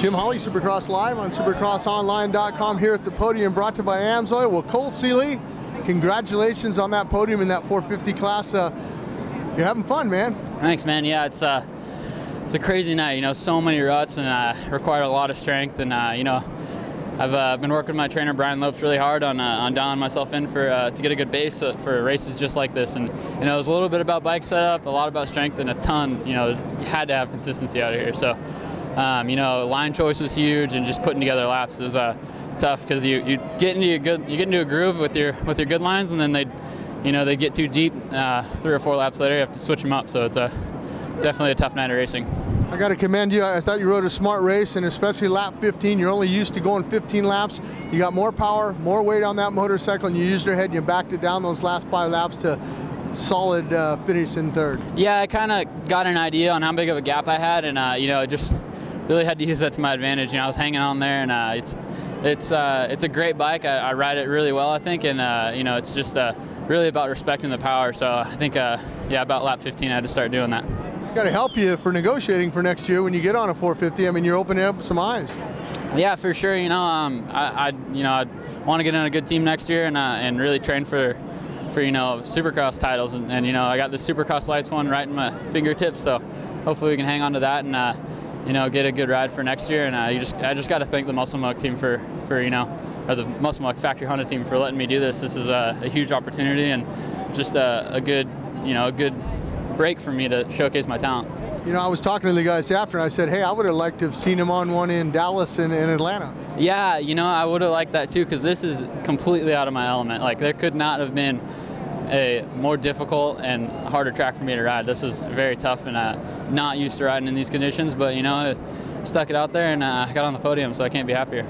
Jim Holley, Supercross Live on supercrossonline.com here at the podium, brought to you by Amsoil. Well, Cole Seeley, congratulations on that podium in that 450 class. You're having fun, man. Thanks, man. Yeah, it's a crazy night. You know, so many ruts and required a lot of strength. And you know, I've been working with my trainer Brian Lopes really hard on dialing myself in for to get a good base for races just like this. And you know, it was a little bit about bike setup, a lot about strength, and a ton. You know, you had to have consistency out of here. So. You know, line choice was huge, and just putting together laps was tough because you get into a groove with your good lines, and then they get too deep 3 or 4 laps later. You have to switch them up. So it's definitely a tough night of racing. I got to commend you. I thought you rode a smart race, and especially lap 15. You're only used to going 15 laps. You got more power, more weight on that motorcycle, and you used your head. And you backed it down those last 5 laps to solid finish in 3rd. Yeah, I kind of got an idea on how big of a gap I had, and you know, just really had to use that to my advantage. You know, I was hanging on there, and it's a great bike. I ride it really well, I think, and you know, it's just really about respecting the power. So I think, yeah, about lap 15, I had to start doing that. It's got to help you for negotiating for next year when you get on a 450. I mean, you're opening up some eyes. Yeah, for sure. You know, I want to get in a good team next year and really train for you know, Supercross titles, and you know, I got the Supercross lights one right in my fingertips. So hopefully we can hang on to that and you know, get a good ride for next year. And I just got to thank the Muscle Milk team for you know, or the Muscle Milk Factory Honda team for letting me do this. This is a huge opportunity and just a good break for me to showcase my talent. You know, I was talking to the guys after, and I said, hey, I would have liked to have seen him on one in Dallas and in Atlanta. Yeah, you know, I would have liked that too, because this is completely out of my element. Like, there could not have been a more difficult and harder track for me to ride. This is very tough, and not used to riding in these conditions, but you know, I stuck it out there and I got on the podium, so I can't be happier.